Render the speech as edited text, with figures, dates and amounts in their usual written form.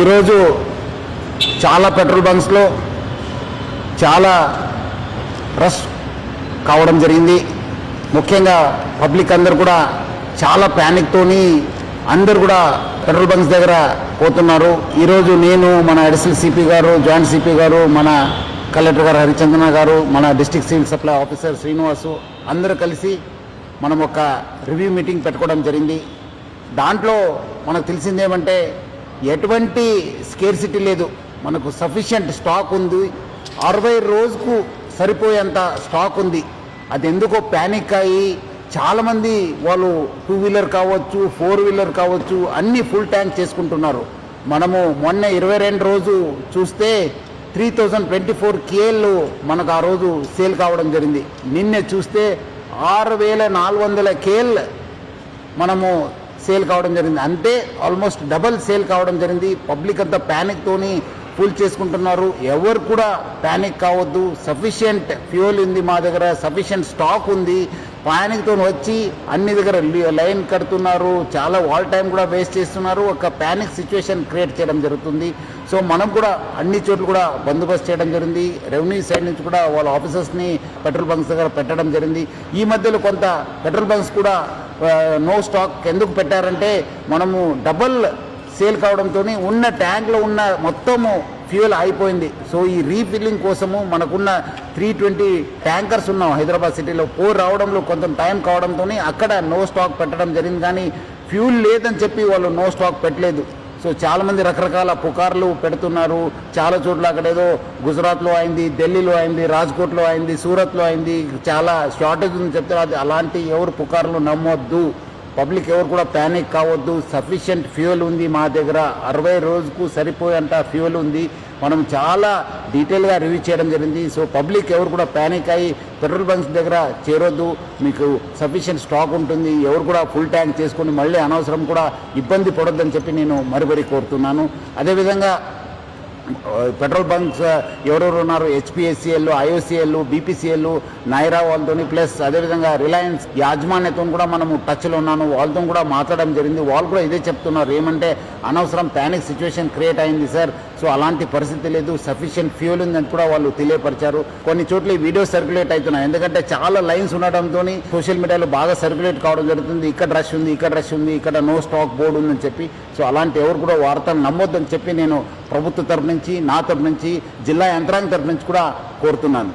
ఈరోజు చాలా పెట్రోల్ బంక్స్లో చాలా రష్ కావడం జరిగింది. ముఖ్యంగా పబ్లిక్ అందరు కూడా చాలా ప్యానిక్తోని అందరు కూడా పెట్రోల్ బంక్స్ దగ్గర పోతున్నారు. ఈరోజు నేను, మన అడిషనల్ సిపి గారు, జాయింట్ సిపి గారు, మన కలెక్టర్ గారు హరిచందన గారు, మన district civil supply officer Srinivasu అందరూ కలిసి మనం ఒక రివ్యూ మీటింగ్ పెట్టుకోవడం జరిగింది. దాంట్లో మనకు తెలిసిందేమంటే ఎటువంటి స్కేర్సిటీ లేదు, మనకు సఫిషియంట్ స్టాక్ ఉంది. 60 రోజుకు సరిపోయేంత స్టాక్ ఉంది. అది ఎందుకో ప్యానిక్ అయ్యి చాలామంది వాళ్ళు 2 వీలర్ కావచ్చు, 4 వీలర్ కావచ్చు, అన్నీ ఫుల్ ట్యాంక్ చేసుకుంటున్నారు. మనము మొన్న 22 రోజు చూస్తే 3024 KL మనకు ఆ రోజు సేల్ కావడం జరిగింది. నిన్నే చూస్తే 6400 KL మనము సేల్ కావడం జరిగింది. అంటే ఆల్మోస్ట్ డబల్ సేల్ కావడం జరిగింది. పబ్లిక్ అంతా ప్యానిక్తోని ఫుల్ చేసుకుంటున్నారు. ఎవరు కూడా ప్యానిక్ కావద్దు. సఫిషియంట్ ఫ్యూయల్ ఉంది మా దగ్గర, సఫిషియంట్ స్టాక్ ఉంది. ప్యానిక్తో వచ్చి అన్ని దగ్గర లైన్ కడుతున్నారు, చాలా వాల్ టైం కూడా వేస్ట్ చేస్తున్నారు. ఒక ప్యానిక్ సిచ్యువేషన్ క్రియేట్ చేయడం జరుగుతుంది. సో మనం కూడా అన్ని చోట్ల కూడా బందోబస్తు చేయడం జరిగింది. రెవెన్యూ సైడ్ నుంచి కూడా వాళ్ళ ఆఫీసర్స్ని పెట్రోల్ బంక్స్ దగ్గర పెట్టడం జరిగింది. ఈ మధ్యలో కొంత పెట్రోల్ బంక్స్ కూడా నో స్టాక్ ఎందుకు పెట్టారంటే మనము డబల్ సేల్ కావడంతో ఉన్న ట్యాంక్లో ఉన్న మొత్తము ఫ్యూయల్ అయిపోయింది. సో ఈ రీఫిల్లింగ్ కోసము మనకున్న 320 ట్యాంకర్స్ ఉన్నాం హైదరాబాద్ సిటీలో. రావడంలో కొంత టైం కావడంతో అక్కడ నో స్టాక్ పెట్టడం జరిగింది. కానీ ఫ్యూల్ లేదని చెప్పి వాళ్ళు నో స్టాక్ పెట్టలేదు. సో చాలామంది రకరకాల పుకార్లు పెడుతున్నారు. చాలా చోట్ల అక్కడేదో గుజరాత్లో అయింది, ఢిల్లీలో అయింది, రాజ్కోట్లో అయింది, సూరత్లో అయింది, చాలా షార్టేజ్ ఉందని చెప్తారు. అది అలాంటి ఎవరు పుకార్లు నమ్మొద్దు. పబ్లిక్ ఎవరు కూడా ప్యానిక్ కావద్దు. సఫిషియంట్ ఫ్యూయల్ ఉంది మా దగ్గర. 60 రోజుకు సరిపోయేంత ఫ్యూయల్ ఉంది. మనం చాలా డీటెయిల్గా రివ్యూ చేయడం జరిగింది. సో పబ్లిక్ ఎవరు కూడా ప్యానిక్ అయ్యి పెట్రోల్ బంక్స్ దగ్గర చేరొద్దు. మీకు సఫిషియంట్ స్టాక్ ఉంటుంది. ఎవరు కూడా ఫుల్ ట్యాంక్ చేసుకొని మళ్ళీ అనవసరం కూడా ఇబ్బంది పడొద్దని చెప్పి నేను మరీ కోరుతున్నాను. అదేవిధంగా పెట్రోల్ బంక్స్ ఎవరెవరు ఉన్నారు, HPSCL, IOCL, BPCL, నైరా వాళ్ళతో, ప్లస్ అదేవిధంగా రిలయన్స్ యాజమాన్యతో కూడా మనము టచ్లో ఉన్నాను. వాళ్ళతో కూడా మాట్లాడడం జరిగింది. వాళ్ళు కూడా ఇదే చెప్తున్నారు, ఏమంటే అనవసరం ప్యానిక్ సిచ్యువేషన్ క్రియేట్ అయింది సార్. సో అలాంటి పరిస్థితి లేదు, సఫిషియంట్ ఫ్యూయల్ ఉందని కూడా వాళ్ళు తెలియపరిచారు. కొన్ని చోట్ల వీడియో సర్క్యులేట్ అవుతున్నాయి. ఎందుకంటే చాలా లైన్స్ ఉండడంతో సోషల్ మీడియాలో బాగా సర్క్యులేట్ కావడం జరుగుతుంది. ఇక్కడ రష్ ఉంది, ఇక్కడ రష్ ఉంది, ఇక్కడ నో స్టాక్ బోర్డు ఉందని చెప్పి. సో అలాంటి ఎవరు కూడా వార్తలు నమ్మొద్దని చెప్పి నేను ప్రభుత్వ తరఫు నుంచి, నా తరఫు నుంచి, జిల్లా యంత్రాంగం తరఫు నుంచి కూడా కోరుతున్నాను.